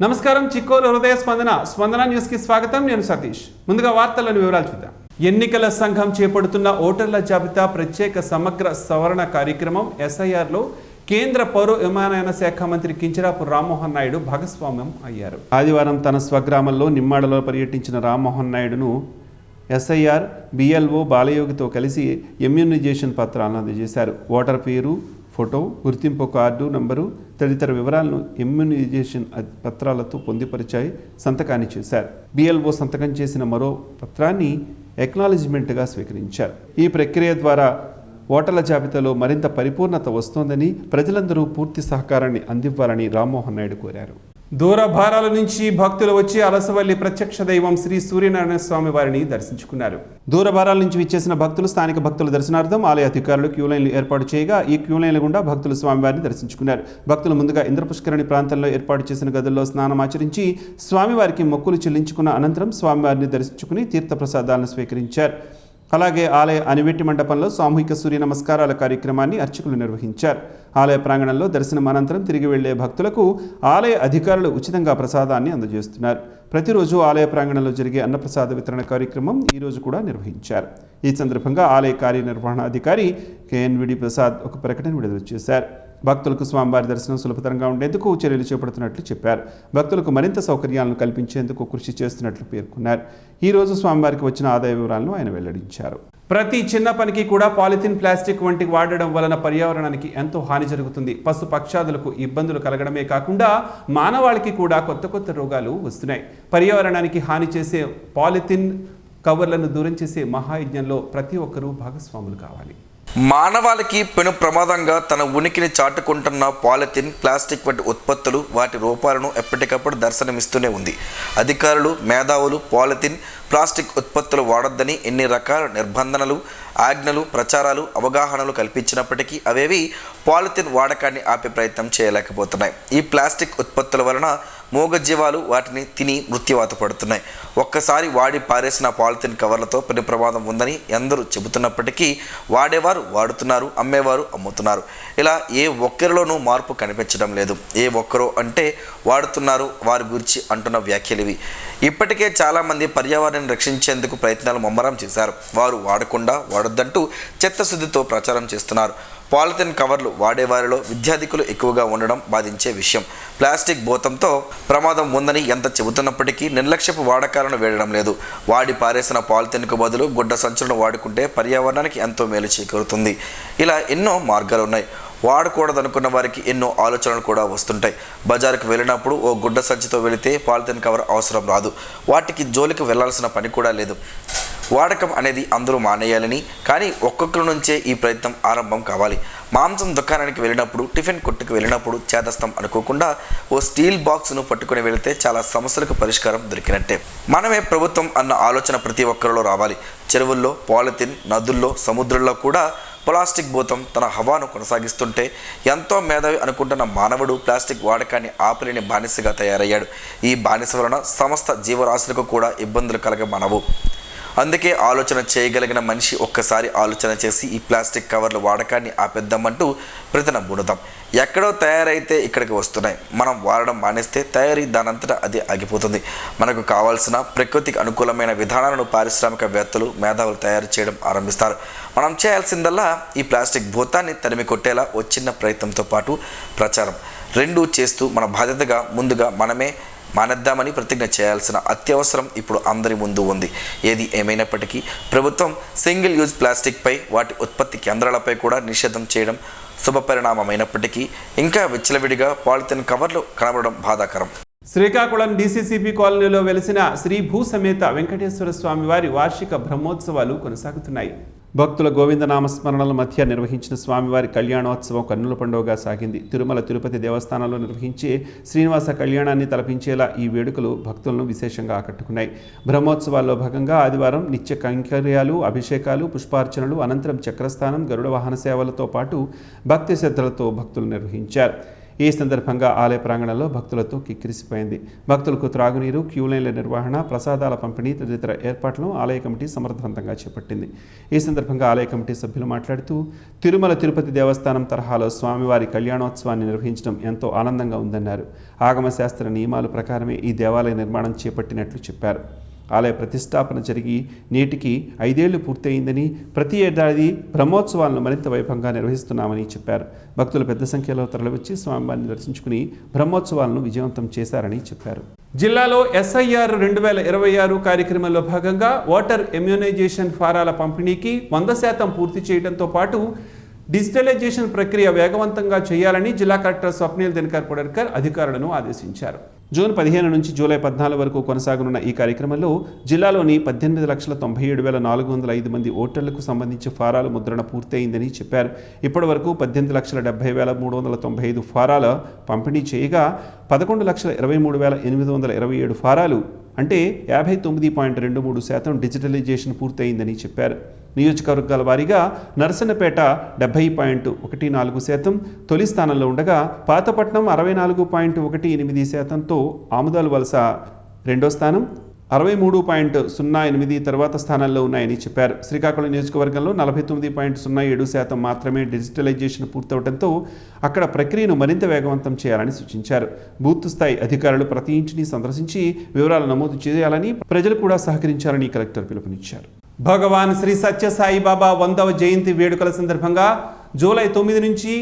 నమస్కారం చిక్కోలు హృదయ స్పందన న్యూస్ కి స్వాగతం. నేను సతీష్. ముందుగా వార్తలను వివరాలు చూద్దాం. ఎన్నికల సంఘం చేపడుతున్న ఓటర్ల జాబితా ప్రత్యేక సమగ్ర సవరణ కార్యక్రమం ఎస్ఐఆర్లో కేంద్ర పౌర విమానయాన శాఖ మంత్రి కింజరాపు రామ్మోహన్ నాయుడు భాగస్వామ్యం అయ్యారు. ఆదివారం తన స్వగ్రామంలో నిమ్మాడలో పర్యటించిన రామ్మోహన్ నాయుడును ఎస్ఐఆర్ బిఎల్ఓ బాలయోగితో కలిసి ఇమ్యూనైజేషన్ పత్రాలను అందజేశారు. ఓటర్ పేరు, ఫోటో, గుర్తింపు కార్డు నంబరు తదితర వివరాలను ఇమ్యూనైజేషన్ పత్రాలతో పొందుపరిచాయి సంతకాన్ని చేశారు. బిఎల్ఓ సంతకం చేసిన మరో పత్రాన్ని ఎక్నాలెడ్జ్మెంట్గా స్వీకరించారు. ఈ ప్రక్రియ ద్వారా ఓటర్ల జాబితాలో మరింత పరిపూర్ణత వస్తోందని, ప్రజలందరూ పూర్తి సహకారాన్ని అందివ్వాలని రామ్మోహన్ నాయుడు కోరారు. దూర భారాల నుంచి భక్తులు వచ్చి అలసవల్లి ప్రత్యక్ష దైవం శ్రీ సూర్యనారాయణ స్వామి వారిని దర్శించుకున్నారు. దూర భారాల నుంచి విచ్చేసిన భక్తులు స్థానిక భక్తుల దర్శనార్థం ఆలయ అధికారులు క్యూ లైన్లు ఏర్పాటు చేయగా ఈ క్యూ లైన్ల గుండా భక్తులు స్వామివారిని దర్శించుకున్నారు. భక్తులు ముందుగా ఇంద్రపుష్కరణి ప్రాంతంలో ఏర్పాటు చేసిన గదుల్లో స్నానం ఆచరించి స్వామివారికి మొక్కులు చెల్లించుకున్న అనంతరం స్వామివారిని దర్శించుకుని తీర్థప్రసాదాలను స్వీకరించారు. అలాగే ఆలయ అనివెట్టి మండపంలో సామూహిక సూర్య నమస్కారాల కార్యక్రమాన్ని అర్చకులు నిర్వహించారు. ఆలయ ప్రాంగణంలో దర్శనం అనంతరం తిరిగి వెళ్లే భక్తులకు ఆలయ అధికారులు ఉచితంగా ప్రసాదాన్ని అందజేస్తున్నారు. ప్రతిరోజు ఆలయ ప్రాంగణంలో జరిగే అన్నప్రసాద వితరణ కార్యక్రమం ఈరోజు కూడా నిర్వహించారు. ఈ సందర్భంగా ఆలయ కార్యనిర్వహణాధికారి కేఎన్విడి ప్రసాద్ ఒక ప్రకటన విడుదల చేశారు. భక్తులకు స్వామివారి దర్శనం సులభతరంగా ఉండేందుకు చర్యలు చేపడుతున్నట్లు చెప్పారు. భక్తులకు మరింత సౌకర్యాలను కల్పించేందుకు కృషి చేస్తున్నట్లు పేర్కొన్నారు. ఈ రోజు స్వామివారికి వచ్చిన ఆదాయ వివరాలను ఆయన వెల్లడించారు. ప్రతి చిన్న పనికి కూడా పాలిథిన్, ప్లాస్టిక్ వంటి వాడడం వలన పర్యావరణానికి ఎంతో హాని జరుగుతుంది. పశు పక్షాదులకు ఇబ్బందులు కలగడమే కాకుండా మానవాళికి కూడా కొత్త రోగాలు వస్తున్నాయి. పర్యావరణానికి హాని చేసే పాలిథిన్ కవర్లను దూరం చేసే మహాయజ్ఞంలో ప్రతి ఒక్కరూ భాగస్వాములు కావాలి. మానవాళికి పెను ప్రమాదంగా తన ఉనికిని చాటుకుంటున్న పాలిథిన్, ప్లాస్టిక్ వంటి ఉత్పత్తులు, వాటి రూపాలను ఎప్పటికప్పుడు దర్శనమిస్తూనే ఉంది. అధికారులు, మేధావులు పాలిథిన్, ప్లాస్టిక్ ఉత్పత్తులు వాడొద్దని ఎన్ని రకాల నిర్బంధనలు, ఆజ్ఞలు, ప్రచారాలు, అవగాహనలు కల్పించినప్పటికీ అవేవి పాలిథిన్ వాడకాన్ని ఆపే ప్రయత్నం చేయలేకపోతున్నాయి. ఈ ప్లాస్టిక్ ఉత్పత్తుల వలన మూగజీవాలు వాటిని తిని మృత్యువాత పడుతున్నాయి. ఒక్కసారి వాడి పారేసిన పాలిథిన్ కవర్లతో పెను ప్రమాదం ఉందని ఎందరూ చెబుతున్నప్పటికీ వాడేవారు వాడుతున్నారు, అమ్మేవారు అమ్ముతున్నారు. ఇలా ఏ ఒక్కరిలోనూ మార్పు కనిపించడం లేదు. ఏ ఒక్కరో అంటే వాడుతున్నారు వారి గురించి అంటున్న వ్యాఖ్యలు ఇవి. ఇప్పటికే చాలామంది పర్యావరణాన్ని రక్షించేందుకు ప్రయత్నాలు ముమ్మరం చేశారు. వారు వాడకుండా వాడొద్దంటూ చిత్తశుద్ధితో ప్రచారం చేస్తున్నారు. పాలిథిన్ కవర్లు వాడేవారిలో విద్యార్థికులు ఎక్కువగా ఉండడం బాధించే విషయం. ప్లాస్టిక్ భూతంతో ప్రమాదం ఉందని ఎంత చెబుతున్నప్పటికీ నిర్లక్ష్యపు వాడకాలను వేయడం లేదు. వాడి పారేసిన పాలిథిన్కు బదులు గుడ్డ సంచులను వాడుకుంటే పర్యావరణానికి ఎంతో మేలు చేకూరుతుంది. ఇలా ఎన్నో మార్గాలు ఉన్నాయి. వాడకూడదనుకున్న వారికి ఎన్నో ఆలోచనలు కూడా వస్తుంటాయి. బజారుకు వెళ్ళినప్పుడు ఓ గుడ్డ సంచితో వెళితే పాలిథిన్ కవర్ అవసరం రాదు. వాటికి జోలికి వెళ్లాల్సిన పని కూడా లేదు. వాడకం అనేది అందరూ మానేయాలని, కానీ ఒక్కొక్కరి నుంచే ఈ ప్రయత్నం ఆరంభం కావాలి. మాంసం దుకాణానికి వెళ్ళినప్పుడు, టిఫిన్ కొట్టుకు వెళ్ళినప్పుడు చేదస్తం అనుకోకుండా ఓ స్టీల్ బాక్స్ను పట్టుకుని వెళితే చాలా సమస్యలకు పరిష్కారం దొరికినట్టే. మనమే ప్రభుత్వం అన్న ఆలోచన ప్రతి ఒక్కరిలో రావాలి. చెరువుల్లో పాలిథిన్, నదుల్లో, సముద్రంలో కూడా ప్లాస్టిక్ భూతం తన హవాను కొనసాగిస్తుంటే ఎంతో మేధావి అనుకుంటున్న మానవుడు ప్లాస్టిక్ వాడకాన్ని ఆపలేని బానిసగా తయారయ్యాడు. ఈ బానిస వలన సమస్త జీవరాశులకు కూడా ఇబ్బందులు కలగమనవు. అందుకే ఆలోచన చేయగలిగిన మనిషి ఒక్కసారి ఆలోచన చేసి ఈ ప్లాస్టిక్ కవర్ల వాడకాన్ని ఆపేద్దామంటూ ప్రతినబూనుదాం. ఎక్కడో తయారైతే ఇక్కడికి వస్తున్నాయి. మనం వాడడం మానేస్తే తయారీ దానంతటా అది ఆగిపోతుంది. మనకు కావాల్సిన ప్రకృతికి అనుకూలమైన విధానాలను పారిశ్రామికవేత్తలు, మేధావులు తయారు చేయడం ఆరంభిస్తారు. మనం చేయాల్సిందల్లా ఈ ప్లాస్టిక్ భూతాన్ని తరిమి కొట్టేలా ఓ చిన్న ప్రయత్నంతో పాటు ప్రచారం రెండూ చేస్తూ మన బాధ్యతగా ముందుగా మనమే మానేద్దామని ప్రతిజ్ఞ చేయాల్సిన అత్యవసరం ఇప్పుడు అందరి ముందు ఉంది. ఏది ఏమైనప్పటికీ ప్రభుత్వం సింగిల్ యూజ్ ప్లాస్టిక్పై, వాటి ఉత్పత్తి కేంద్రాలపై కూడా నిషేధం చేయడం శుభపరిణామమైనప్పటికీ ఇంకా విచ్చలవిడిగా పాలిథిన్ కవర్లు కనబడడం బాధాకరం. శ్రీకాకుళం డీసీసీపీ కాలనీలో వెలిసిన శ్రీ భూసమేత వెంకటేశ్వర స్వామి వారి వార్షిక బ్రహ్మోత్సవాలు కొనసాగుతున్నాయి. భక్తుల గోవిందనామస్మరణల మధ్య నిర్వహించిన స్వామివారి కళ్యాణోత్సవం కన్నుల పండుగగా సాగింది. తిరుమల తిరుపతి దేవస్థానంలో నిర్వహించే శ్రీనివాస కళ్యాణాన్ని తలపించేలా ఈ వేడుకలు భక్తులను విశేషంగా ఆకట్టుకున్నాయి. బ్రహ్మోత్సవాల్లో భాగంగా ఆదివారం నిత్య కైంకర్యాలు, అభిషేకాలు, పుష్పార్చనలు, అనంతరం చక్రస్థానం, గరుడ వాహన సేవలతో పాటు భక్తి శ్రద్ధలతో భక్తులు నిర్వహించారు. ఈ సందర్భంగా ఆలయ ప్రాంగణంలో భక్తులతో కిక్కిరిసిపోయింది. భక్తులకు త్రాగునీరు, క్యూలైన్ల నిర్వహణ, ప్రసాదాల పంపిణీ తదితర ఏర్పాట్లను ఆలయ కమిటీ సమర్థవంతంగా చేపట్టింది. ఈ సందర్భంగా ఆలయ కమిటీ సభ్యులు మాట్లాడుతూ తిరుమల తిరుపతి దేవస్థానం తరహాలో స్వామివారి కళ్యాణోత్సవాన్ని నిర్వహించడం ఎంతో ఆనందంగా ఉందన్నారు. ఆగమశాస్త్ర నియమాల ప్రకారమే ఈ దేవాలయ నిర్మాణం చేపట్టినట్లు చెప్పారు. ఆలయ ప్రతిష్టాపన జరిగి నేటికి 5 ఏళ్లు పూర్తయిందని, ప్రతి ఏడాది బ్రహ్మోత్సవాలను మరింత వైభవంగా నిర్వహిస్తున్నామని చెప్పారు. భక్తులు పెద్ద సంఖ్యలో తరలివచ్చి స్వామివారిని దర్శించుకుని బ్రహ్మోత్సవాలను విజయవంతం చేశారని చెప్పారు. జిల్లాలో SIR 2026 కార్యక్రమంలో భాగంగా ఓటర్ ఇమ్యూనైజేషన్ ఫారాల పంపిణీకి 100% పూర్తి చేయడంతో పాటు డిజిటలైజేషన్ ప్రక్రియ వేగవంతంగా చేయాలని జిల్లా కలెక్టర్ స్వప్నిల్ దినకర్ పొడర్కర్ అధికారులను ఆదేశించారు. జూన్ 15 నుంచి జూలై 14 వరకు కొనసాగనున్న ఈ కార్యక్రమంలో జిల్లాలోని 18,97,405 మంది ఓటర్లకు సంబంధించి ఫారాల ముద్రణ పూర్తయిందని చెప్పారు. ఇప్పటి వరకు 18,70,395 ఫారాల పంపిణీ చేయగా 11,23,827 ఫారాలు అంటే 59.23% డిజిటలైజేషన్ పూర్తయిందని చెప్పారు. నియోజకవర్గాల వారీగా నరసన్నపేట 70.14%, తొలి స్థానంలో ఉండగా పాతపట్నం 64.18%తో ఆముదాలు వలస రెండో స్థానం, 63.08 తర్వాత స్థానాల్లో ఉన్నాయని చెప్పారు. శ్రీకాకుళం నియోజకవర్గంలో 49.07% మాత్రమే డిజిటలైజేషన్ పూర్తవడంతో అక్కడ ప్రక్రియను మరింత వేగవంతం చేయాలని సూచించారు. బూత్ స్థాయి అధికారులు ప్రతి ఇంటిని సందర్శించి వివరాలు నమోదు చేయాలని, ప్రజలు కూడా సహకరించాలని కలెక్టర్ పిలుపునిచ్చారు. భగవాన్ శ్రీ సత్య సాయిబాబా 100వ జయంతి వేడుకల సందర్భంగా జూలై 9 నుంచి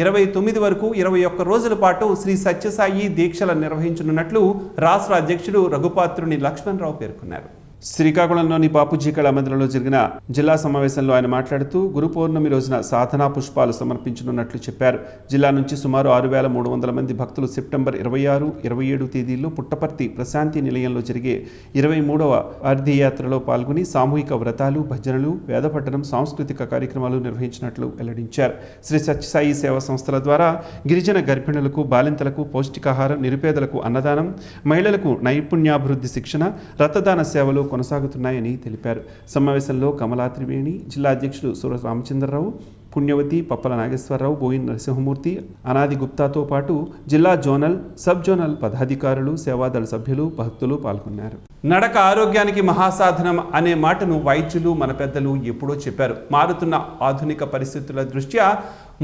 29 వరకు 21 రోజుల పాటు శ్రీ సత్యసాయి దీక్షలు నిర్వహించనున్నట్లు రాష్ట్ర అధ్యక్షుడు రఘుపాత్రుని లక్ష్మణరావు పేర్కొన్నారు. శ్రీకాకుళంలోని బాపూజీ కళా మందిరంలో జరిగిన జిల్లా సమావేశంలో ఆయన మాట్లాడుతూ గురు పౌర్ణమి రోజున సాధనా పుష్పాలు సమర్పించనున్నట్లు చెప్పారు. జిల్లా నుంచి సుమారు 6,300 మంది భక్తులు సెప్టెంబర్ 26, 27 తేదీల్లో పుట్టపర్తి ప్రశాంతి నిలయంలో జరిగే 23వ అర్ధయాత్రలో పాల్గొని సామూహిక వ్రతాలు, భజనలు, వేదపఠనం, సాంస్కృతిక కార్యక్రమాలు నిర్వహించినట్లు వెల్లడించారు. శ్రీ సత్యసాయి సేవా సంస్థల ద్వారా గిరిజన గర్భిణులకు, బాలింతలకు పౌష్టికాహారం, నిరుపేదలకు అన్నదానం, మహిళలకు నైపుణ్యాభివృద్ధి శిక్షణ, రక్తదాన సేవలు కొనసాగుతున్నాయని తెలిపారు. సమావేశంలో కమలా త్రివేణి, జిల్లా అధ్యక్షుడు సూర రామచంద్రరావు, పుణ్యవతి, పప్పల నాగేశ్వరరావు, బోయిన్ నరసింహమూర్తి, అనాది గుప్తాతో పాటు జిల్లా జోనల్, సబ్ జోనల్ పదాధికారులు, సేవాదళ సభ్యులు, భక్తులు పాల్గొన్నారు. నడక ఆరోగ్యానికి మహాసాధనం అనే మాటను వైద్యులు, మన పెద్దలు ఎప్పుడో చెప్పారు. మారుతున్న ఆధునిక పరిస్థితుల దృష్ట్యా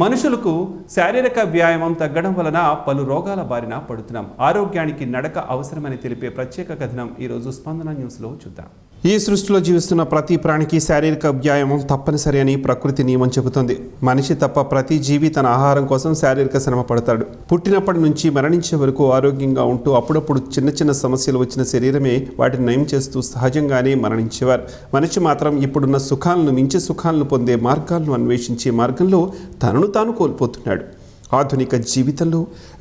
మనుషులకు శారీరక వ్యాయామం తగ్గడం వలన పలు రోగాల బారిన పడుతున్నాం. ఆరోగ్యానికి నడక అవసరమని తెలిపే ప్రత్యేక కథనం ఈరోజు స్పందన న్యూస్లో చూద్దాం. ఈ సృష్టిలో జీవిస్తున్న ప్రతి ప్రాణికి శారీరక వ్యాయామం తప్పనిసరి అని ప్రకృతి నియమం చెబుతుంది. మనిషి తప్ప ప్రతి జీవి తన ఆహారం కోసం శారీరక శ్రమ పడతాడు. పుట్టినప్పటి నుంచి మరణించే వరకు ఆరోగ్యంగా ఉంటూ అప్పుడప్పుడు చిన్న చిన్న సమస్యలు వచ్చిన శరీరమే వాటిని నయం చేస్తూ సహజంగానే మరణించేవారు. మనిషి మాత్రం ఇప్పుడున్న సుఖాలను మించి సుఖాలను పొందే మార్గాలను అన్వేషించే మార్గంలో తనను తాను కోల్పోతున్నాడు. ఆధునిక జీవితంలో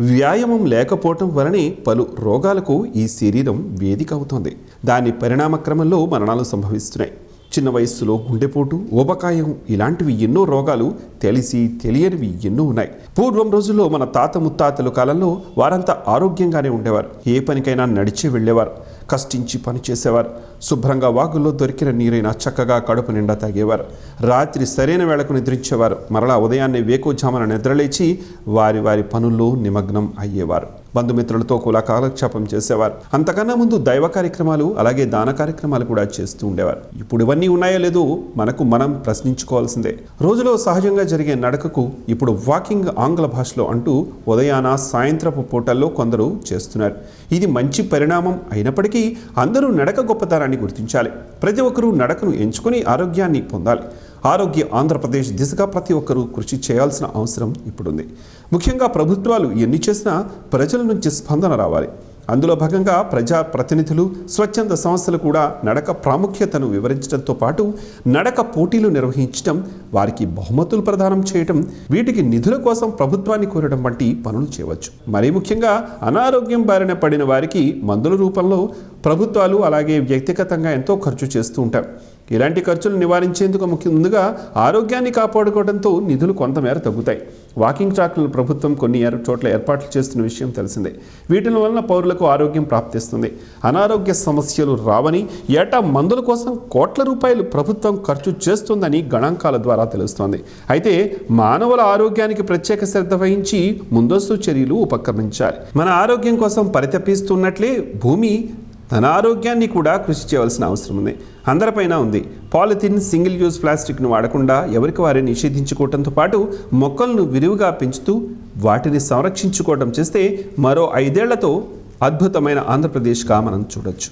వ్యాయామం లేకపోవటం వలనే పలు రోగాలకు ఈ శరీరం వేదిక అవుతోంది. దాని పరిణామ క్రమంలో మరణాలు సంభవిస్తున్నాయి. చిన్న వయస్సులో గుండెపోటు, ఊబకాయం ఇలాంటివి ఎన్నో రోగాలు తెలిసి తెలియనివి ఎన్నో ఉన్నాయి. పూర్వం రోజుల్లో మన తాత ముత్తాతల కాలంలో వారంతా ఆరోగ్యంగానే ఉండేవారు. ఏ పనికైనా నడిచే వెళ్ళేవారు, కష్టించి పని చేసేవారు. శుభ్రంగా వాగుల్లో దొరికిన నీరైనా చక్కగా కడుపు నిండా తాగేవారు. రాత్రి సరైన వేళకు నిద్రించేవారు. మరలా ఉదయాన్నే వేకోజామున నిద్రలేచి వారి వారి పనుల్లో నిమగ్నం అయ్యేవారు. బంధుమిత్రులతో కూడా కాలక్షేపం చేసేవారు. అంతకన్నా ముందు దైవ కార్యక్రమాలు, అలాగే దాన కార్యక్రమాలు కూడా చేస్తూ ఉండేవారు. ఇప్పుడు ఇవన్నీ ఉన్నాయో లేదో మనకు మనం ప్రశ్నించుకోవాల్సిందే. రోజులో సహజంగా జరిగే నడకకు ఇప్పుడు వాకింగ్ ఆంగ్ల భాషలో అంటూ ఉదయాన, సాయంత్రపు పూటల్లో కొందరు చేస్తున్నారు. ఇది మంచి పరిణామం అయినప్పటికీ అందరూ నడక గొప్పతనాన్ని గుర్తించాలి. ప్రతి ఒక్కరూ నడకను ఎంచుకొని ఆరోగ్యాన్ని పొందాలి. ఆరోగ్య ఆంధ్రప్రదేశ్ దిశగా ప్రతి ఒక్కరూ కృషి చేయాల్సిన అవసరం ఇప్పుడుంది. ముఖ్యంగా ప్రభుత్వాలు ఎన్ని చేసినా ప్రజల నుంచి స్పందన రావాలి. అందులో భాగంగా ప్రజా ప్రతినిధులు, స్వచ్ఛంద సంస్థలు కూడా నడక ప్రాముఖ్యతను వివరించడంతో పాటు నడక పోటీలు నిర్వహించడం, వారికి బహుమతులు ప్రదానం చేయడం, వీటికి నిధుల కోసం ప్రభుత్వాన్ని కోరడం వంటి పనులు చేయవచ్చు. మరీ ముఖ్యంగా అనారోగ్యం బారిన పడిన వారికి మందుల రూపంలో ప్రభుత్వాలు అలాగే వ్యక్తిగతంగా ఎంతో ఖర్చు చేస్తూ ఉంటారు. ఇలాంటి ఖర్చులు నివారించేందుకు ముందుగా ఆరోగ్యాన్ని కాపాడుకోవడంతో నిధులు కొంతమేర తగ్గుతాయి. వాకింగ్ ట్రాక్లను ప్రభుత్వం కొన్ని చోట్ల ఏర్పాట్లు చేస్తున్న విషయం తెలిసిందే. వీటి వలన పౌరులకు ఆరోగ్యం ప్రాప్తిస్తుంది. అనారోగ్య సమస్యలు రావని, ఏటా మందుల కోసం కోట్ల రూపాయలు ప్రభుత్వం ఖర్చు చేస్తుందని గణాంకాల ద్వారా తెలుస్తోంది. అయితే మానవుల ఆరోగ్యానికి ప్రత్యేక శ్రద్ధ వహించి ముందస్తు చర్యలు ఉపక్రమించాలి. మన ఆరోగ్యం కోసం పరితపిస్తున్నట్లే భూమి తన ఆరోగ్యాన్ని కూడా కృషి చేయవలసిన అవసరం ఉంది. అందరిపైన ఉంది. పాలిథిన్, సింగిల్ యూజ్ ప్లాస్టిక్ను వాడకుండా ఎవరికి వారే నిషేధించుకోవడంతో పాటు మొక్కలను విరివిగా పెంచుతూ వాటిని సంరక్షించుకోవడం చేస్తే మరో 5 ఏళ్లతో అద్భుతమైన ఆంధ్రప్రదేశ్గా మనం చూడొచ్చు.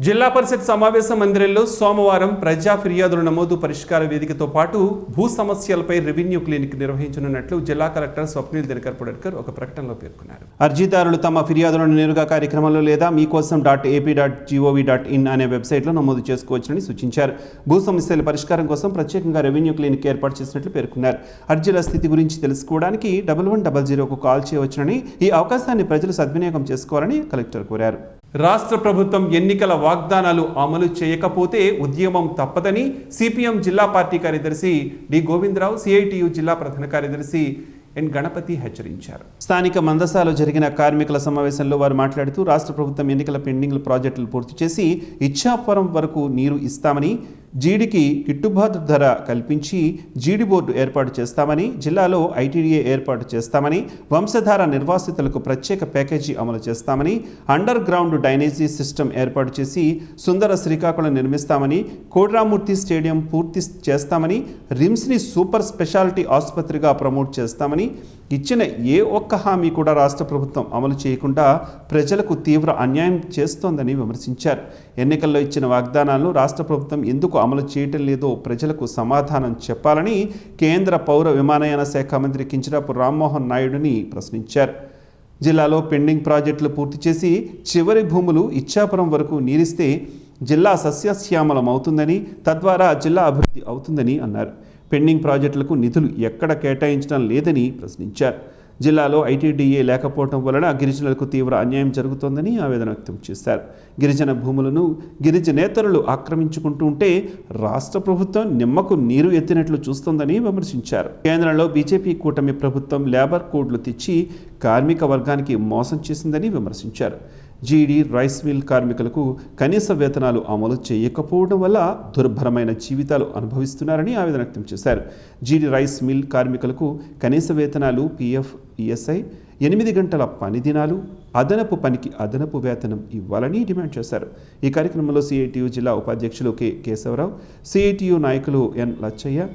జిల్లా పరిషత్ సమావేశ మందిరంలో సోమవారం ప్రజా ఫిర్యాదుల నమోదు పరిష్కార వేదికతో పాటు భూ సమస్యలపై రెవెన్యూ క్లినిక్ నిర్వహించనున్నట్లు జిల్లా కలెక్టర్ స్వప్నిల్ దినకర్ పుడేకర్ ఒక ప్రకటనలో పేర్కొన్నారు. అర్జీదారులు తమ ఫిర్యాదులను నేరుగా కార్యక్రమంలో లేదా మీకోసం.ap.gov.in అనే వెబ్సైట్లో నమోదు చేసుకోవచ్చని సూచించారు. భూ సమస్యల పరిష్కారం కోసం ప్రత్యేకంగా రెవెన్యూ క్లినిక్ ఏర్పాటు చేసినట్లు పేర్కొన్నారు. అర్జీల స్థితి గురించి తెలుసుకోవడానికి 1100కు కాల్ చేయవచ్చునని, ఈ అవకాశాన్ని ప్రజలు సద్వినియోగం చేసుకోవాలని కలెక్టర్ కోరారు. రాష్ట్ర ప్రభుత్వం ఎన్నికల వాగ్దానాలు అమలు చేయకపోతే ఉద్యమం తప్పదని సిపిఎం జిల్లా పార్టీ కార్యదర్శి డి గోవిందరావు, సిఐటియు జిల్లా ప్రధాన కార్యదర్శి ఎన్ గణపతి హెచ్చరించారు. స్థానిక మందసాలో జరిగిన కార్మికుల సమావేశంలో వారు మాట్లాడుతూ రాష్ట్ర ప్రభుత్వం ఎన్నికల పెండింగ్ ప్రాజెక్టులు పూర్తి చేసి ఇచ్చాపురం వరకు నీరు ఇస్తామని, జీడికి గిట్టుబాటు ధర కల్పించి జీడి బోర్డు ఏర్పాటు చేస్తామని, జిల్లాలో ఐటీడీఏ ఏర్పాటు చేస్తామని, వంశధార నిర్వాసితులకు ప్రత్యేక ప్యాకేజీ అమలు చేస్తామని, అండర్ గ్రౌండ్ డ్రైనేజీ సిస్టమ్ ఏర్పాటు చేసి సుందర శ్రీకాకుళం నిర్మిస్తామని, కోడ్రామూర్తి స్టేడియం పూర్తి చేస్తామని, రిమ్స్ని సూపర్ స్పెషాలిటీ ఆసుపత్రిగా ప్రమోట్ చేస్తామని, ఇచ్చిన ఏ ఒక్క హామీ కూడా రాష్ట్ర ప్రభుత్వం అమలు చేయకుండా ప్రజలకు తీవ్ర అన్యాయం చేస్తోందని విమర్శించారు. ఎన్నికల్లో ఇచ్చిన వాగ్దానాలను రాష్ట్ర ప్రభుత్వం ఎందుకు అమలు చేయటం లేదో ప్రజలకు సమాధానం చెప్పాలని కేంద్ర పౌర విమానయాన శాఖ మంత్రి కింజరాపు రామ్మోహన్ నాయుడుని ప్రశ్నించారు. జిల్లాలో పెండింగ్ ప్రాజెక్టులు పూర్తి చేసి చివరి భూములు ఇచ్చాపురం వరకు నీరిస్తే జిల్లా సస్యశ్యామలం అవుతుందని, తద్వారా జిల్లా అభివృద్ధి అవుతుందని అన్నారు. పెండింగ్ ప్రాజెక్టులకు నిధులు ఎక్కడ కేటాయించడం లేదని ప్రశ్నించారు. జిల్లాలో ఐటీడీఏ లేకపోవడం వలన గిరిజనులకు తీవ్ర అన్యాయం జరుగుతోందని ఆవేదన వ్యక్తం చేశారు. గిరిజన భూములను గిరిజనేతరులు ఆక్రమించుకుంటూ ఉంటే రాష్ట్ర ప్రభుత్వం నిమ్మకు నీరు ఎత్తినట్లు చూస్తోందని విమర్శించారు. కేంద్రంలో బీజేపీ కూటమి ప్రభుత్వం లేబర్ కోడ్లు తెచ్చి కార్మిక వర్గానికి మోసం చేసిందని విమర్శించారు. జీడీ, రైస్ మిల్ కార్మికులకు కనీస వేతనాలు అమలు చేయకపోవడం వల్ల దుర్భరమైన జీవితాలు అనుభవిస్తున్నారని ఆవేదన వ్యక్తం చేశారు. జీడీ, రైస్ మిల్ కార్మికులకు కనీస వేతనాలు, పీఎఫ్, ఈఎస్ఐ, 8 గంటల పని దినాలు, అదనపు పనికి అదనపు వేతనం ఇవ్వాలని డిమాండ్ చేశారు. ఈ కార్యక్రమంలో సిఐటియు జిల్లా ఉపాధ్యక్షులు కె కేశవరావు, సిఐటియు నాయకులు N Lachchayya,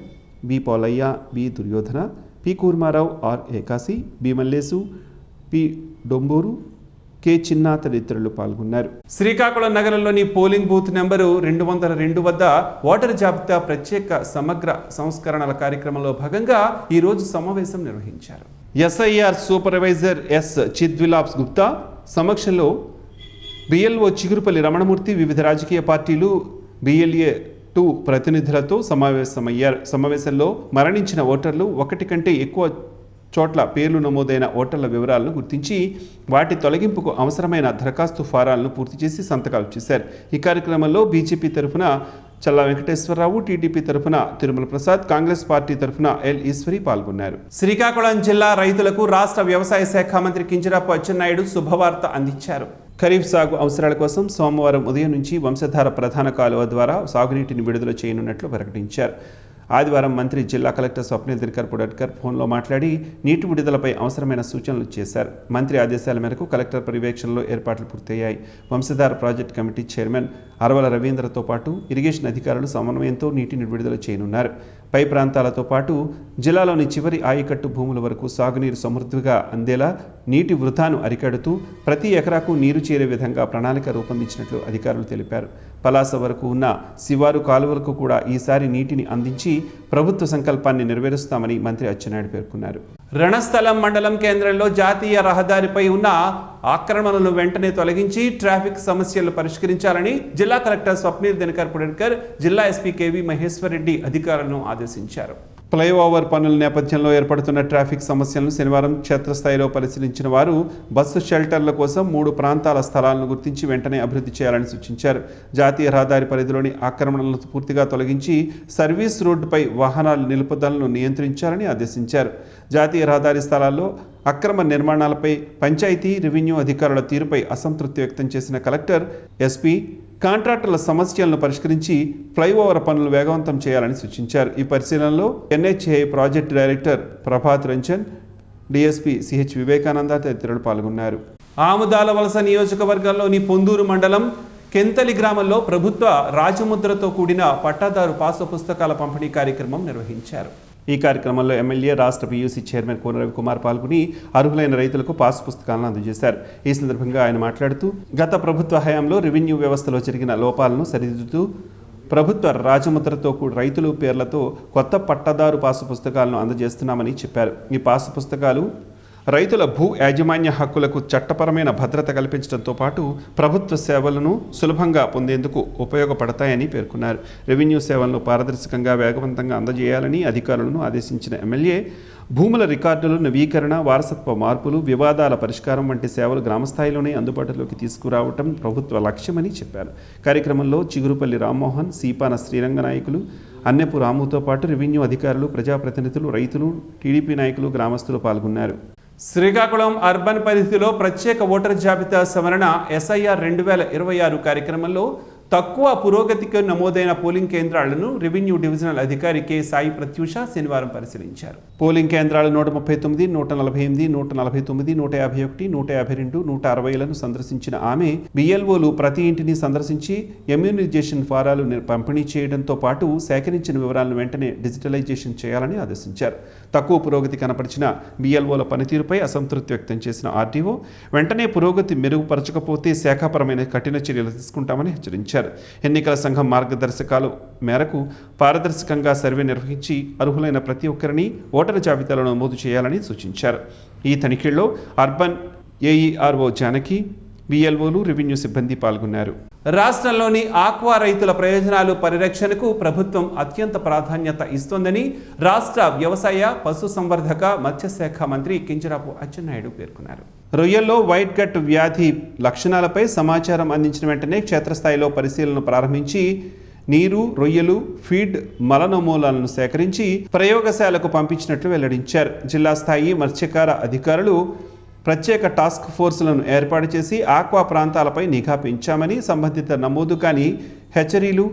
B Polayya, B Duryodhana, P Kurmarao, R Ekasi, B Mallesu, P Domburu, K Chinna తదితరులు పాల్గొన్నారు. శ్రీకాకుళం నగరంలోని పోలింగ్ బూత్ నెంబరు 202 వద్ద ఓటర్ జాబితా ప్రత్యేక సమగ్ర సంస్కరణల కార్యక్రమంలో భాగంగా ఈరోజు సమావేశం నిర్వహించారు. ఎస్ఐఆర్ సూపర్వైజర్ ఎస్ చిద్విలాప్స్ గుప్తా సమక్షంలో బిఎల్ఓ చిగురుపల్లి రమణమూర్తి, వివిధ రాజకీయ పార్టీలు, BLA-2 ప్రతినిధులతో సమావేశమయ్యారు. సమావేశంలో మరణించిన ఓటర్లు, 1 కంటే ఎక్కువ చోట్ల పేర్లు నమోదైన ఓటర్ల వివరాలను గుర్తించి వాటి తొలగింపుకు అవసరమైన దరఖాస్తు ఫారాలను పూర్తి చేసి సంతకాలు చేశారు. ఈ కార్యక్రమంలో బీజేపీ తరఫున చల్లా వెంకటేశ్వరరావు, టీడీపీ తరఫున తిరుమల ప్రసాద్, కాంగ్రెస్ పార్టీ తరఫున ఎల్ ఈశ్వరి పాల్గొన్నారు. శ్రీకాకుళం జిల్లా రైతులకు రాష్ట్ర వ్యవసాయ శాఖ మంత్రి కింజరాపు అచ్చెన్నాయుడు శుభవార్త అందించారు. ఖరీఫ్ సాగు అవసరాల కోసం సోమవారం ఉదయం నుంచి వంశధార ప్రధాన కాలువ ద్వారా సాగునీటిని విడుదల చేయనున్నట్లు ప్రకటించారు. ఆదివారం మంత్రి జిల్లా కలెక్టర్ స్వప్నిల్ దినకర్ పుడేకర్ ఫోన్లో మాట్లాడి నీటి విడుదలపై అవసరమైన సూచనలు చేశారు. మంత్రి ఆదేశాల మేరకు కలెక్టర్ పర్యవేక్షణలో ఏర్పాట్లు పూర్తయ్యాయి. వంశధార ప్రాజెక్ట్ కమిటీ చైర్మన్ అరవల రవీంద్రతో పాటు ఇరిగేషన్ అధికారులు సమన్వయంతో నీటిని విడుదల చేయనున్నారు. పై ప్రాంతాలతో పాటు జిల్లాలోని చివరి ఆయకట్టు భూముల వరకు సాగునీరు సమృద్ధిగా అందేలా నీటి వృధాను అరికడుతూ ప్రతి ఎకరాకు నీరు చేరే విధంగా ప్రణాళిక రూపొందించినట్లు అధికారులు తెలిపారు. పలాస వరకు ఉన్న శివారు కాలువలకు కూడా ఈసారి నీటిని అందించి ప్రభుత్వ సంకల్పాన్ని నెరవేరుస్తామని మంత్రి అచ్చెన్నాయుడు పేర్కొన్నారు. రణస్థలం మండలం కేంద్రంలో జాతీయ రహదారిపై ఉన్న ఆక్రమణలను వెంటనే తొలగించి ట్రాఫిక్ సమస్యలు పరిష్కరించాలని జిల్లా కలెక్టర్ స్వప్నిల్ దినకర్ పుడేకర్, జిల్లా ఎస్పీ కేవి మహేశ్వర్ రెడ్డి అధికారులను ఆదేశించారు. ఫ్లైఓవర్ పనుల నేపథ్యంలో ఏర్పడుతున్న ట్రాఫిక్ సమస్యలను శనివారం క్షేత్రస్థాయిలో పరిశీలించిన వారు బస్సు షెల్టర్ల కోసం 3 ప్రాంతాల స్థలాలను గుర్తించి వెంటనే అభివృద్ధి చేయాలని సూచించారు. జాతీయ రహదారి పరిధిలోని ఆక్రమణలను పూర్తిగా తొలగించి సర్వీస్ రోడ్డుపై వాహనాల నిలుపుదలను నియంత్రించాలని ఆదేశించారు. జాతీయ రహదారి స్థలాల్లో అక్రమ నిర్మాణాలపై పంచాయతీ, రెవెన్యూ అధికారుల తీరుపై అసంతృప్తి వ్యక్తం చేసిన కలెక్టర్, ఎస్పీ కాంట్రాక్టర్ల సమస్యలను పరిష్కరించి ఫ్లైఓవర్ పనులు వేగవంతం చేయాలని సూచించారు. ఈ పరిశీలనలో NHA project director Prabhat Ranjan, DSP CH Vivekananda తదితరులు పాల్గొన్నారు. ఆముదాల వలస నియోజకవర్గంలోని పొందూరు మండలం కెంతలి గ్రామంలో ప్రభుత్వ రాజముద్రతో కూడిన పట్టాదారు పాసు పుస్తకాల పంపిణీ కార్యక్రమం నిర్వహించారు. ఈ కార్యక్రమంలో ఎమ్మెల్యే, రాష్ట్ర పీయూసీ చైర్మన్ కోన రవికుమార్ పాల్గొని అర్హులైన రైతులకు పాస్ పుస్తకాలను అందజేశారు. ఈ సందర్భంగా ఆయన మాట్లాడుతూ, గత ప్రభుత్వ హయాంలో రెవెన్యూ వ్యవస్థలో జరిగిన లోపాలను సరిదిద్దుతూ ప్రభుత్వ రాజముద్రతో రైతులు పేర్లతో కొత్త పట్టాదారు పాసు పుస్తకాలను అందజేస్తున్నామని చెప్పారు. ఈ పాసు పుస్తకాలు రైతుల భూ యాజమాన్య హక్కులకు చట్టపరమైన భద్రత కల్పించడంతో పాటు ప్రభుత్వ సేవలను సులభంగా పొందేందుకు ఉపయోగపడతాయని పేర్కొన్నారు. రెవెన్యూ సేవలను పారదర్శకంగా, వేగవంతంగా అందజేయాలని అధికారులను ఆదేశించిన ఎమ్మెల్యే, భూముల రికార్డులు నవీకరణ, వారసత్వ మార్పులు, వివాదాల పరిష్కారం వంటి సేవలు గ్రామస్థాయిలోనే అందుబాటులోకి తీసుకురావటం ప్రభుత్వ లక్ష్యమని చెప్పారు. కార్యక్రమంలో చిగురుపల్లి రామ్మోహన్, సీపాన శ్రీరంగ నాయకులు, అన్నెపు రాముతో పాటు రెవెన్యూ అధికారులు, ప్రజాప్రతినిధులు, రైతులు, టీడీపీ నాయకులు, గ్రామస్తులు పాల్గొన్నారు. శ్రీకాకుళం అర్బన్ పరిధిలో ప్రత్యేక ఓటర్ జాబితా సవరణ SIR 2026 కార్యక్రమంలో తక్కువ పురోగతికి నమోదైన పోలింగ్ కేంద్రాలను రెవెన్యూ డివిజనల్ అధికారి కె సాయి ప్రత్యూష శనివారం పరిశీలించారు. పోలింగ్ కేంద్రాలు 139, 148, 149, 151, 152, 160లను సందర్శించిన ఆమె BLOలు ప్రతి ఇంటిని సందర్శించి ఇమ్యూనైజేషన్ ఫారాలు పంపిణీ చేయడంతో పాటు సేకరించిన వివరాలను వెంటనే డిజిటలైజేషన్ చేయాలని ఆదేశించారు. తక్కువ పురోగతి కనపరిచిన BLOల పనితీరుపై అసంతృప్తి వ్యక్తం చేసిన RDO, వెంటనే పురోగతి మెరుగుపరచకపోతే శాఖాపరమైన కఠిన చర్యలు తీసుకుంటామని హెచ్చరించారు. ఎన్నికల సంఘం మార్గదర్శకాల మేరకు పారదర్శకంగా సర్వే నిర్వహించి అర్హులైన ప్రతి ఒక్కరిని ఓటరు జాబితాలో నమోదు చేయాలని సూచించారు. ఈ తనిఖీల్లో అర్బన్ AERO జానకి, BLOలు, రెవెన్యూ సిబ్బంది పాల్గొన్నారు. రాష్ట్రంలోని ఆక్వా రైతుల ప్రయోజనాలు పరిరక్షణకు ప్రభుత్వం అత్యంత ప్రాధాన్యత ఇస్తోందని రాష్ట్ర వ్యవసాయ, పశుసంవర్ధక, మత్స్యశాఖ మంత్రి కింజరాపు అచ్చెన్నాయుడు పేర్కొన్నారు. రొయ్యల్లో వైట్ గట్ వ్యాధి లక్షణాలపై సమాచారం అందించిన వెంటనే క్షేత్రస్థాయిలో పరిశీలన ప్రారంభించి నీరు, రొయ్యలు, ఫీడ్, మల నమూనాలను సేకరించి ప్రయోగశాలకు పంపించినట్లు వెల్లడించారు. జిల్లా స్థాయి మత్స్యకార అధికారులు ప్రత్యేక టాస్క్ ఫోర్సులను ఏర్పాటు చేసి ఆక్వా ప్రాంతాలపై నిఘా పెంచామని, సంబంధిత నమోదు కాని హెచ్చరీలు,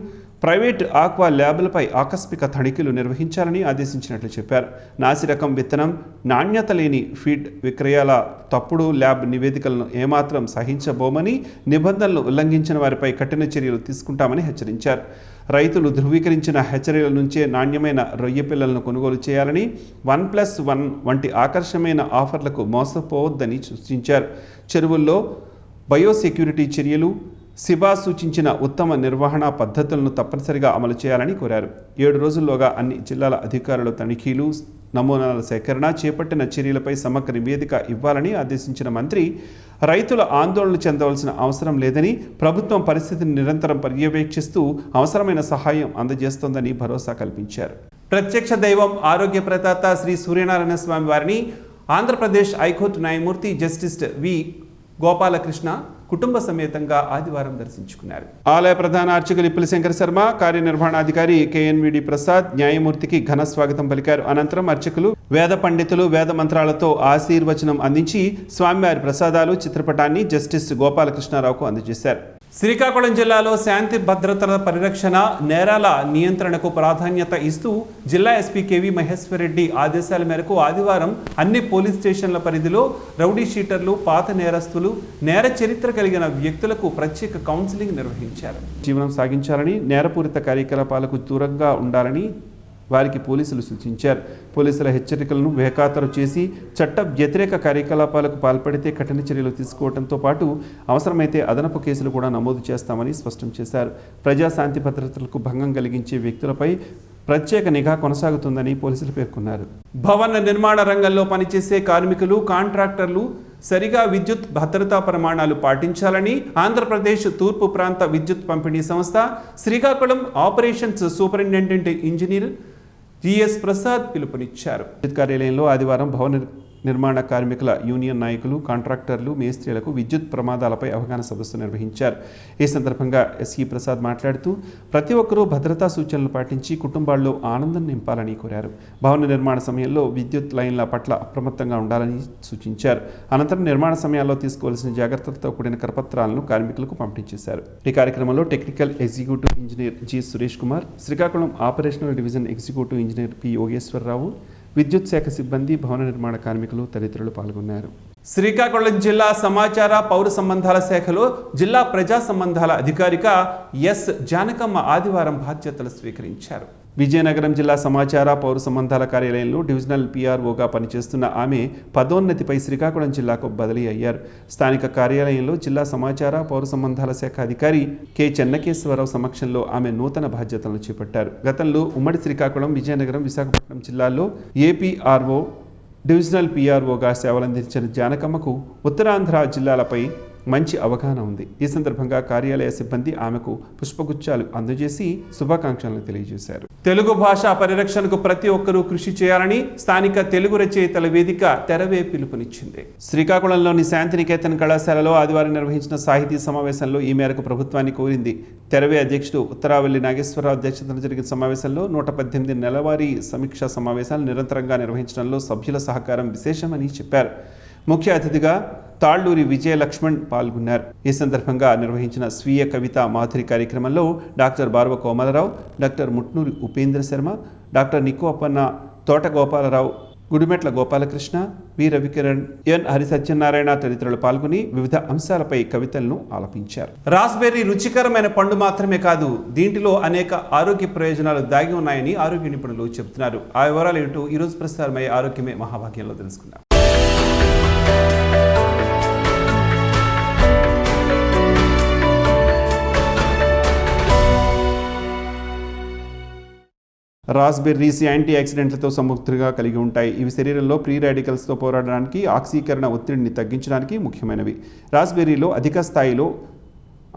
ప్రైవేట్ ఆక్వా ల్యాబ్లపై ఆకస్మిక తనిఖీలు నిర్వహించాలని ఆదేశించినట్లు చెప్పారు. నాసిరకం విత్తనం, నాణ్యత లేని ఫీడ్ విక్రయాల తప్పుడు ల్యాబ్ నివేదికలను ఏమాత్రం సహించబోమని, నిబంధనలు ఉల్లంఘించిన వారిపై కఠిన చర్యలు తీసుకుంటామని హెచ్చరించారు. రైతులు ధృవీకరించిన హెచ్చరీల నుంచే నాణ్యమైన రొయ్య పిల్లలను కొనుగోలు చేయాలని, 1+1 వంటి ఆకర్షణీయమైన ఆఫర్లకు మోసపోవద్దని సూచించారు. చెరువుల్లో బయోసెక్యూరిటీ చర్యలు, సిబా సూచించిన ఉత్తమ నిర్వహణ పద్ధతులను తప్పనిసరిగా అమలు చేయాలని కోరారు. 7 రోజుల్లోగా అన్ని జిల్లాల అధికారులు తనిఖీలు, నమూనాల సేకరణ, చేపట్టిన చర్యలపై సమగ్ర నివేదిక ఇవ్వాలని ఆదేశించిన మంత్రి, రైతుల ఆందోళన చెందవలసిన అవసరం లేదని, ప్రభుత్వం పరిస్థితిని నిరంతరం పర్యవేక్షిస్తూ అవసరమైన సహాయం అందజేస్తోందని భరోసా కల్పించారు. ప్రత్యక్ష దైవం, ఆరోగ్య ప్రదాత శ్రీ సూర్యనారాయణ స్వామి వారిని ఆంధ్రప్రదేశ్ హైకోర్టు న్యాయమూర్తి జస్టిస్ వి గోపాలకృష్ణ కుటుంబ సమేతంగా ఆదివారం దర్శించుకున్నారు. ఆలయ ప్రధాన అర్చకులు ఇప్పలి శంకర శర్మ, కార్యనిర్వహణాధికారి KNVD ప్రసాద్ న్యాయమూర్తికి ఘన స్వాగతం పలికారు. అనంతరం అర్చకులు, వేద పండితులు వేద మంత్రాలతో ఆశీర్వచనం అందించి స్వామివారి ప్రసాదాలు, చిత్రపటాన్ని జస్టిస్ గోపాలకృష్ణారావుకు అందజేశారు. శ్రీకాకుళం జిల్లాలో శాంతి భద్రతల పరిరక్షణ, నేరాల నియంత్రణకు ప్రాధాన్యత ఇస్తూ జిల్లా ఎస్పీ KV మహేశ్వర్ రెడ్డి ఆదేశాల మేరకు ఆదివారం అన్ని పోలీస్ స్టేషన్ల పరిధిలో రౌడీ షీటర్లు, పాత నేరస్తులు, నేర చరిత్ర కలిగిన వ్యక్తులకు ప్రత్యేక కౌన్సిలింగ్ నిర్వహించారు. జీవనం సాగించాలని, నేరపూరిత కార్యకలాపాలకు దూరంగా ఉండాలని వారికి పోలీసులు సూచించారు. పోలీసుల హెచ్చరికలను బేఖాతరు చేసి చట్ట వ్యతిరేక కార్యకలాపాలకు పాల్పడితే కఠిన చర్యలు తీసుకోవడంతో పాటు అవసరమైతే అదనపు కేసులు కూడా నమోదు చేస్తామని స్పష్టం చేశారు. ప్రజాశాంతి భద్రతలకు భంగం కలిగించే వ్యక్తులపై ప్రత్యేక నిఘా కొనసాగుతుందని పోలీసులు పేర్కొన్నారు. భవన నిర్మాణ రంగంలో పనిచేసే కార్మికులు, కాంట్రాక్టర్లు సరిగా విద్యుత్ భద్రతా ప్రమాణాలు పాటించాలని ఆంధ్రప్రదేశ్ తూర్పు ప్రాంత విద్యుత్ పంపిణీ సంస్థ Srikakulam operations superintendent engineer G S Prasad పిలుపునిచ్చారు. విద్యుత్ కార్యాలయంలో ఆదివారం భవన నిర్మాణ కార్మికుల యూనియన్ నాయకులు, కాంట్రాక్టర్లు, మేస్త్రీలకు విద్యుత్ ప్రమాదాలపై అవగాహన సదస్సు నిర్వహించారు. ఈ సందర్భంగా ఎస్ఈ ప్రసాద్ మాట్లాడుతూ ప్రతి ఒక్కరూ భద్రతా సూచనలు పాటించి కుటుంబాల్లో ఆనందం నింపాలని కోరారు. భవన నిర్మాణ సమయంలో విద్యుత్ లైన్ల పట్ల అప్రమత్తంగా ఉండాలని సూచించారు. అనంతరం నిర్మాణ సమయాల్లో తీసుకోవాల్సిన జాగ్రత్తలతో కూడిన కరపత్రాలను కార్మికులకు పంపిణీ చేశారు. ఈ కార్యక్రమంలో technical executive engineer G Suresh Kumar, Srikakulam operational division executive engineer P Yogeswara Rao, విద్యుత్ శాఖ సిబ్బంది, భవన నిర్మాణ కార్మికులు తదితరులు పాల్గొన్నారు. శ్రీకాకుళం జిల్లా సమాచార పౌర సంబంధాల శాఖలో జిల్లా ప్రజా సంబంధాల అధికారిగా ఎస్ జానకమ్మ ఆదివారం బాధ్యతలు స్వీకరించారు. విజయనగరం జిల్లా సమాచార పౌర సంబంధాల కార్యాలయంలో డివిజనల్ పిఆర్ఓగా పనిచేస్తున్న ఆమె పదోన్నతిపై శ్రీకాకుళం జిల్లాకు బదిలీ అయ్యారు. స్థానిక కార్యాలయంలో జిల్లా సమాచార పౌర సంబంధాల శాఖ అధికారి కె చెన్నకేశ్వరరావు సమక్షంలో ఆమె నూతన బాధ్యతలను చేపట్టారు. గతంలో ఉమ్మడి శ్రీకాకుళం, విజయనగరం, విశాఖపట్నం జిల్లాల్లో ఏపీఆర్ఓ, డివిజనల్ పిఆర్ఓగా సేవలందించిన జానకమ్మకు ఉత్తరాంధ్ర జిల్లాలపై మంచి అవగాహన ఉంది. ఈ సందర్భంగా కార్యాలయ సిబ్బంది ఆమెకు పుష్పగుచ్చాలు అందజేసి శుభాకాంక్షలను తెలియజేశారు. తెలుగు భాష పరిరక్షణకు ప్రతి ఒక్కరూ కృషి చేయాలని స్థానిక తెలుగు రచయితల వేదిక తెరవే పిలుపునిచ్చింది. శ్రీకాకుళంలోని శాంతినికేతన్ కళాశాలలో ఆదివారం నిర్వహించిన సాహితీ సమావేశంలో ఈ మేరకు ప్రభుత్వాన్ని కోరింది. తెరవే అధ్యక్షుడు ఉత్తరావెల్లి నాగేశ్వరరావు అధ్యక్షతన జరిగిన సమావేశంలో 118 నెలవారీ సమీక్షా సమావేశాలు నిరంతరంగా నిర్వహించడంలో సభ్యుల సహకారం విశేషమని చెప్పారు. ముఖ్య అతిథిగా తాళ్లూరి విజయ లక్ష్మణ్ పాల్గొన్నారు. ఈ సందర్భంగా నిర్వహించిన స్వీయ కవిత మాధురి కార్యక్రమంలో doctor Barva Komalarao, doctor Mutnuri Upendra Sharma, doctor Nikku Appanna, Thota Gopalarao, Gudimetla Gopalakrishna, వి రవికిరణ్, ఎన్ హరి సత్యనారాయణ తదితరులు పాల్గొని వివిధ అంశాలపై కవితలను ఆలపించారు. రాస్బెర్రీ రుచికరమైన పండు మాత్రమే కాదు, దీంట్లో అనేక ఆరోగ్య ప్రయోజనాలు దాగి ఉన్నాయని ఆరోగ్య నిపుణులు చెబుతున్నారు. ఆ వివరాలు ఏంటో ఈరోజు ప్రసారమయ్యే ఆరోగ్యమే మహాభాగ్యంలో తెలుసుకుందాం. రాస్బెర్రీస్ యాంటీ ఆక్సిడెంట్లతో సమృద్ధిగా కలిగి ఉంటాయి. ఇవి శరీరంలో ఫ్రీ రాడికల్స్తో పోరాడడానికి, ఆక్సీకరణ ఒత్తిడిని తగ్గించడానికి ముఖ్యమైనవి. రాస్బెర్రీలో అధిక స్థాయిలో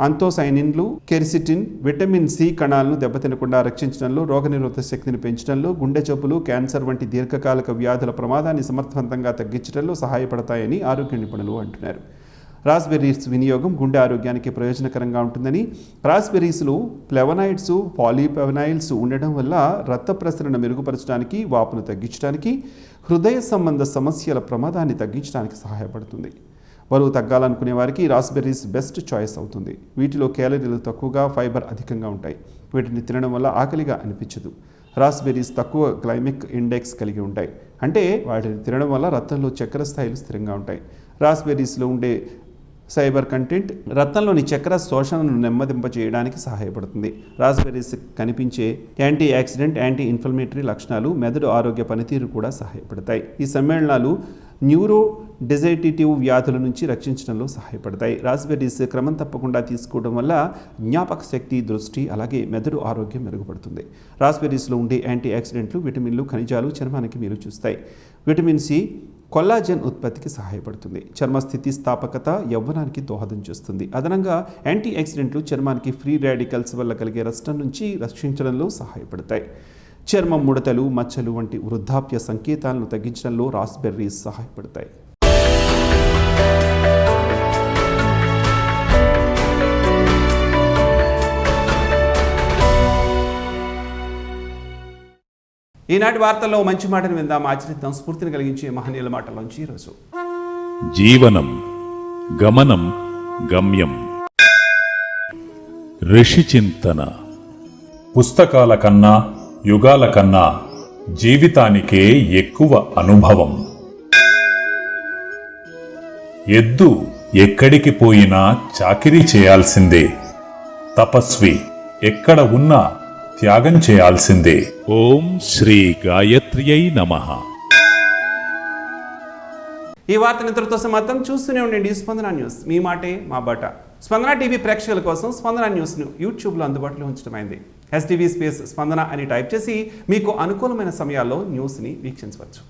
అంతోసైనిన్లు, కెర్సిటిన్, విటమిన్ సి కణాలను దెబ్బతినకుండా రక్షించడంలో, రోగనిరోధక శక్తిని పెంచడంలో, గుండె జబ్బులు, క్యాన్సర్ వంటి దీర్ఘకాలిక వ్యాధుల ప్రమాదాన్ని సమర్థవంతంగా తగ్గించడంలో సహాయపడతాయని ఆరోగ్య నిపుణులు అంటున్నారు. రాస్బెర్రీస్ వినియోగం గుండె ఆరోగ్యానికి ప్రయోజనకరంగా ఉంటుందని, రాస్బెర్రీస్లో ఫ్లేవనాయిడ్స్, పాలీఫెవనాయిల్స్ ఉండడం వల్ల రక్త ప్రసరణ మెరుగుపరచడానికి, వాపును తగ్గించడానికి, హృదయ సంబంధ సమస్యల ప్రమాదాన్ని తగ్గించడానికి సహాయపడుతుంది. బరువు తగ్గాలనుకునే వారికి రాస్బెర్రీస్ బెస్ట్ చాయిస్ అవుతుంది. వీటిలో క్యాలరీలు తక్కువగా, ఫైబర్ అధికంగా ఉంటాయి. వీటిని తినడం వల్ల ఆకలిగా అనిపించదు. రాస్బెర్రీస్ తక్కువ గ్లైమిక్ ఇండెక్స్ కలిగి ఉంటాయి, అంటే వాటిని తినడం వల్ల రక్తంలో చక్కెర స్థాయిలు స్థిరంగా ఉంటాయి. రాస్బెర్రీస్లో ఉండే సైబర్ కంటెంట్ రక్తంలోని చక్కెర శోషణను నెమ్మదింపజేయడానికి సహాయపడుతుంది. రాస్బెర్రీస్ కనిపించే యాంటీ ఆక్సిడెంట్, యాంటీ ఇన్ఫ్లమేటరీ లక్షణాలు మెదడు ఆరోగ్య పనితీరు కూడా సహాయపడతాయి. ఈ సమ్మేళనాలు న్యూరో డిజైటేటివ్ వ్యాధుల నుంచి రక్షించడంలో సహాయపడతాయి. రాస్బెర్రీస్ క్రమం తప్పకుండా తీసుకోవడం వల్ల జ్ఞాపక శక్తి, దృష్టి, అలాగే మెదడు ఆరోగ్యం మెరుగుపడుతుంది. రాస్బెర్రీస్లో ఉండే యాంటీ ఆక్సిడెంట్లు, విటమిన్లు, ఖనిజాలు చర్మానికి మేలు చూస్తాయి. విటమిన్ సి కొల్లాజెన్ ఉత్పత్తికి సహాయపడుతుంది. చర్మ స్థితి స్థాపకత, యవ్వనానికి దోహదం చేస్తుంది. అదనంగా యాంటీ ఆక్సిడెంట్లు చర్మానికి ఫ్రీ రాడికల్స్ వల్ల కలిగే నష్టం నుంచి రక్షించడంలో సహాయపడతాయి. చర్మం ముడతలు, మచ్చలు వంటి వృద్ధాప్య సంకేతాలను తగ్గించడంలో రాస్బెర్రీస్ సహాయపడతాయి. ఈనాటి వార్తల్లో మంచి మాటను విందాం, ఆచరిద్దాం. స్ఫూర్తిని కలిగించే మహనీయుల మాటలోంచి ఈరోజు జీవనం గమనం గమ్యం. ఋషి చింతన. పుస్తకాల కన్నా, యుగాల కన్నా జీవితానికే ఎక్కువ అనుభవం. ఎద్దు ఎక్కడికి పోయినా చాకిరీ చేయాల్సిందే. తపస్వి ఎక్కడ ఉన్నా త్యాగం చేయాల్సిందే. ఓం శ్రీ గాయత్ర్యై నమః. ఈ వార్త ఇంతటితో సమాప్తం. చూస్తూనే ఉండండి స్పందన న్యూస్, మీ మాటే మా బాట. స్పందన టీవీ ప్రేక్షకుల కోసం స్పందన న్యూస్ను యూట్యూబ్లో అందుబాటులో ఉంచడమైంది. STV స్పేస్ స్పందన అని టైప్ చేసి మీకు అనుకూలమైన సమయాల్లో న్యూస్ని వీక్షించవచ్చు.